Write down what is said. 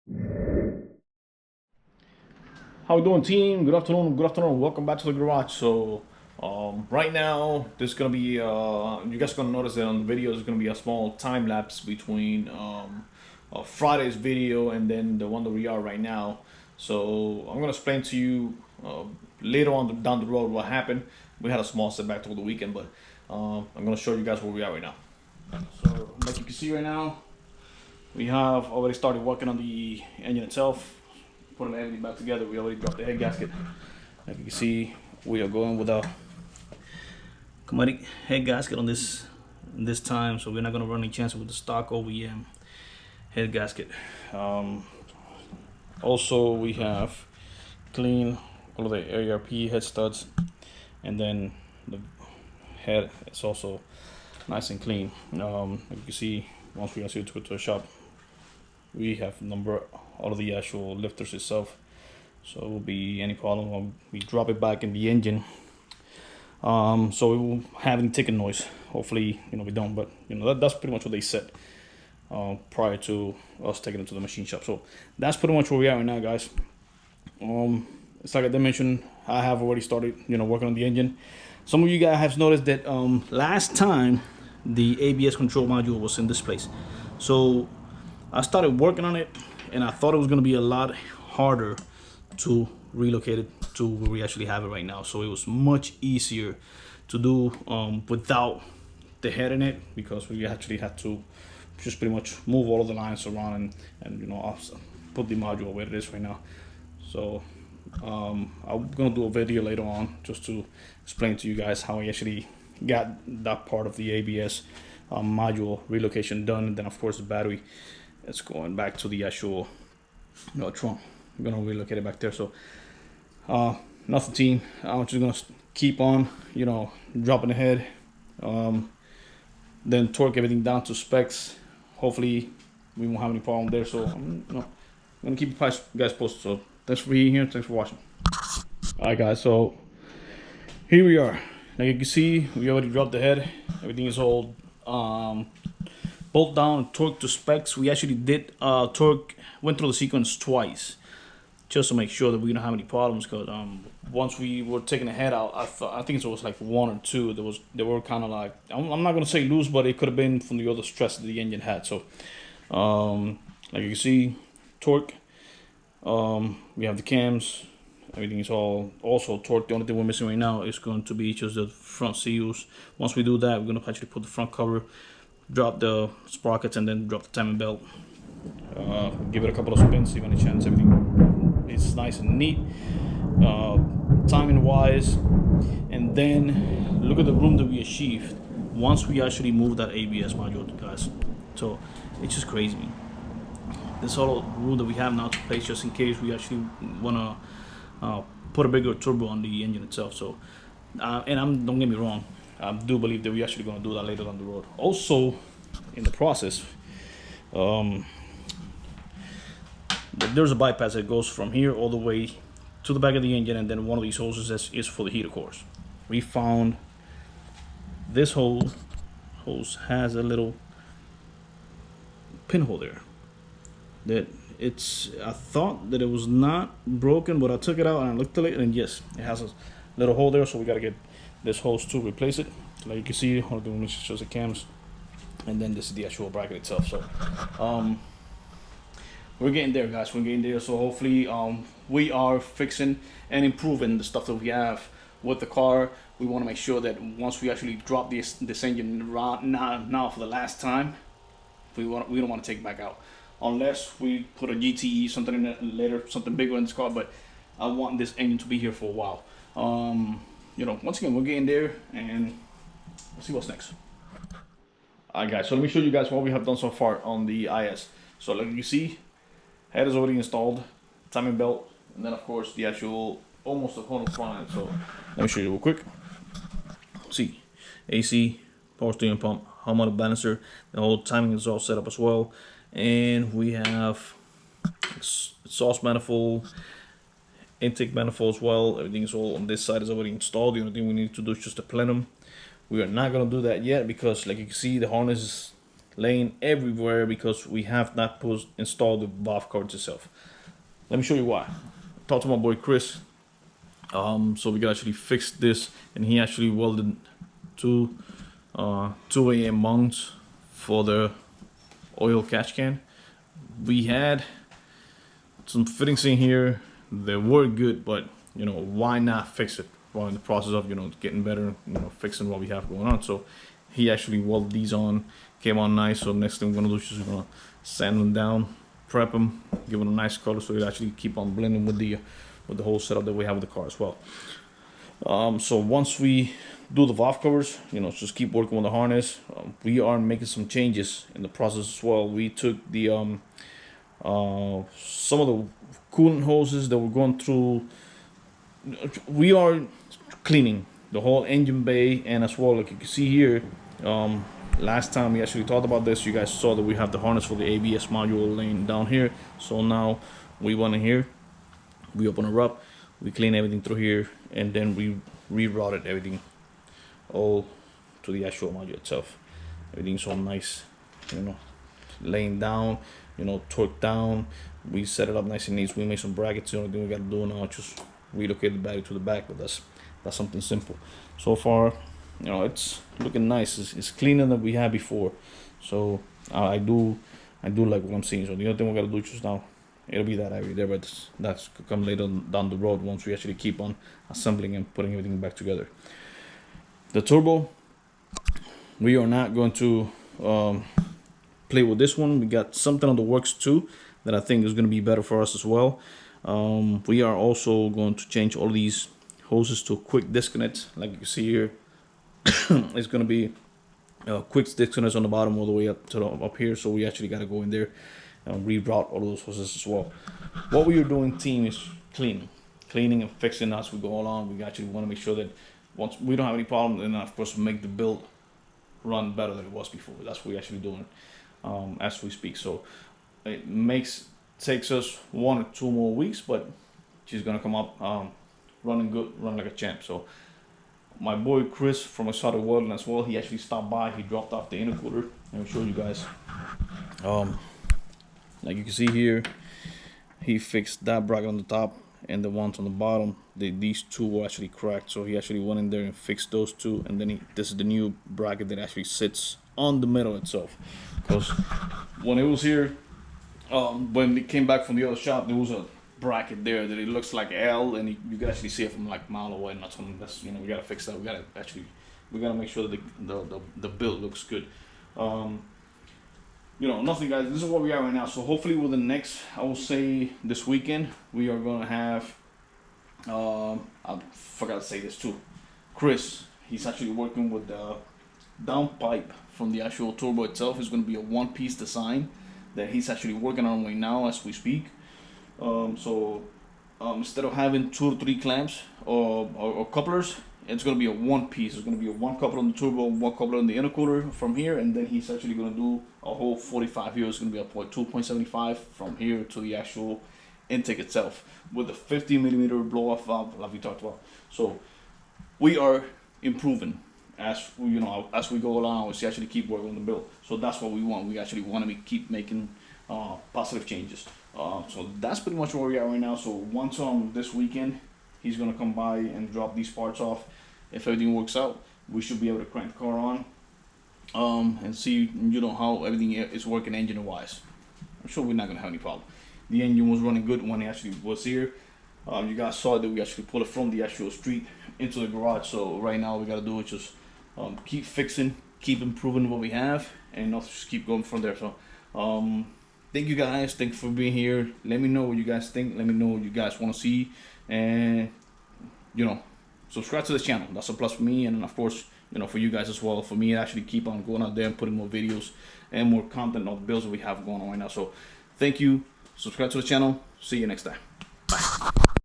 How we doing, team? Good afternoon. Good afternoon. Welcome back to the garage. So, right now, there's gonna be you guys are gonna notice that on the video there's gonna be a small time lapse between Friday's video and then the one that we are right now. So I'm gonna explain to you later on down the road what happened. We had a small setback over the weekend, but I'm gonna show you guys where we are right now. So, like you can see right now, we have already started working on the engine itself, putting everything back together. We already dropped the head gasket. Like you can see, we are going with a Comatic head gasket on this time, so we're not gonna run any chance with the stock OEM head gasket. Also, we have clean all of the ARP head studs, and then the head is also nice and clean. Like you can see, once we actually took it to a shop, we have number all of the actual lifters itself, so it will be any problem when we drop it back in the engine. So we won't have any ticking noise. Hopefully, we don't, but that's pretty much what they said prior to us taking it to the machine shop. So that's pretty much where we are right now, guys. It's like I did mention, I have already started working on the engine. Some of you guys have noticed that last time the ABS control module was in this place, so I started working on it, and I thought it was going to be a lot harder to relocate it to where we actually have it right now. So it was much easier to do without the head in it, because we actually had to just pretty much move all of the lines around and put the module where it is right now. So I'm going to do a video later on just to explain to you guys how I actually got that part of the ABS module relocation done. And then of course the battery, it's going back to the actual trunk. I'm gonna relocate it back there. So nothing, team. I'm just gonna keep on dropping the head, then torque everything down to specs. Hopefully we won't have any problem there. So I'm gonna keep you guys posted. So thanks for being here, thanks for watching. Alright guys, so here we are. Now you can see we already dropped the head. Everything is all bolt down, torque to specs. We actually did went through the sequence twice just to make sure that we don't have any problems, because once we were taking the head out, I think it was like one or two. They were kind of like, I'm not gonna say loose, but it could have been from the other stress that the engine had. So like you can see, torque, we have the cams, everything is all also torqued. The only thing we're missing right now is going to be just the front seals. Once we do that, we're gonna actually put the front cover, drop the sprockets, and then drop the timing belt. Give it a couple of spins, see if any chance everything is nice and neat, timing wise. And then look at the room that we achieved once we actually moved that ABS module, guys. So it's just crazy. This whole room that we have now to place, just in case we actually want to put a bigger turbo on the engine itself. So and don't get me wrong, I do believe that we're actually going to do that later down the road. Also, in the process, there's a bypass that goes from here all the way to the back of the engine, and then one of these hoses is for the heater cores. We found this hose has a little pinhole there. I thought that it was not broken, but I took it out and I looked at it, and yes, it has a little hole there. So we got to get this hose to replace it. So like you can see, all the one shows the cams, and then this is the actual bracket itself. So we're getting there, guys. We're getting there. So hopefully we are fixing and improving the stuff that we have with the car. We want to make sure that once we actually drop this engine now for the last time, we don't want to take it back out, unless we put a GTE something in it later, something bigger in this car. But I want this engine to be here for a while. Once again, we're getting there, and we'll see what's next. Alright guys, so let me show you guys what we have done so far on the IS. So like you see, head is already installed, timing belt, and then of course the actual almost the whole front end. So let me show you real quick. See, AC, power steering pump, harmonic balancer, the whole timing is all set up as well. And we have exhaust manifold, intake manifold as well. Everything is all on this side is already installed. The only thing we need to do is just the plenum. We are not going to do that yet because, like you can see, the harness is laying everywhere because we have not installed the valve covers itself. Let me show you why. Talk to my boy Chris. So we can actually fix this, and he actually welded two 2 AM mounts for the oil catch can. We had some fittings in here that were good, but why not fix it while in the process of getting better, fixing what we have going on. So he actually welded these on, came on nice. So next thing we're gonna do is just gonna sand them down, prep them, give them a nice color so it actually keep on blending with the whole setup that we have with the car as well. So once we do the valve covers, just keep working with the harness. We are making some changes in the process as well. We took the some of the coolant hoses that were going through. We are cleaning the whole engine bay, and as well, like you can see here, last time we actually talked about this, you guys saw that we have the harness for the ABS module laying down here. So now we went in here, we open her up, we clean everything through here, and then we rerouted everything all to the actual module itself. Everything's all nice, laying down, torqued down. We set it up nice and neat. We made some brackets. The only thing we got to do now is just relocate the battery to the back, but that's something simple. So far, it's looking nice. It's cleaner than we had before. So I do like what I'm seeing. So the other thing we got to do just now, it'll be that area there, but that's could come later down the road once we actually keep on assembling and putting everything back together. The turbo, we are not going to play with this one. We got something on the works too that I think is going to be better for us as well. We are also going to change all these hoses to quick disconnects. Like you can see here, it's going to be quick disconnects on the bottom all the way up to up here. So we actually got to go in there and reroute all of those hoses as well. What we are doing, team, is cleaning and fixing as we go along. We actually want to make sure that once we don't have any problem, then of course make the build run better than it was before. That's what we're actually doing as we speak. So it takes us 1 or 2 more weeks, but she's gonna come up running good, run like a champ. So my boy Chris from Exotic Welding as well, he actually stopped by. He dropped off the intercooler. Let me show you guys. Like you can see here, he fixed that bracket on the top and the ones on the bottom. These two were actually cracked, so he actually went in there and fixed those two. And then this is the new bracket that actually sits on the metal itself. Because when it was here, when it came back from the other shop, there was a bracket there that it looks like L, and you can actually see it from like a mile away. And that's something that's we gotta fix that. We gotta make sure that the build looks good. Nothing, guys. This is where we are right now. So hopefully with the next, I will say this weekend, we are gonna have. I forgot to say this too. Chris, he's actually working with the downpipe from the actual turbo itself. It's gonna be a one-piece design that he's actually working on right now as we speak. Instead of having 2 or 3 clamps or couplers, it's going to be a one piece. It's going to be a one coupler on the turbo, one coupler on the intercooler from here, and then he's actually going to do a whole 45 here. It's going to be a 2.75 from here to the actual intake itself with a 50mm blow off valve like we talked about. So we are improving as we go along. We actually keep working on the build. So that's what we want. We actually want to keep making positive changes. So that's pretty much where we are right now. So once this weekend, he's gonna come by and drop these parts off. If everything works out, we should be able to crank the car on and see how everything is working engine wise. I'm sure we're not gonna have any problem. The engine was running good when it actually was here. You guys saw that we actually pulled it from the actual street into the garage. So right now, all we gotta do is just keep fixing, keep improving what we have, and also just keep going from there. So thank you guys. Thanks for being here. Let me know what you guys think. Let me know what you guys want to see, and subscribe to the channel. That's a plus for me, and of course for you guys as well. For me, actually keep on going out there and putting more videos and more content on the builds that we have going on right now. So thank you. Subscribe to the channel. See you next time.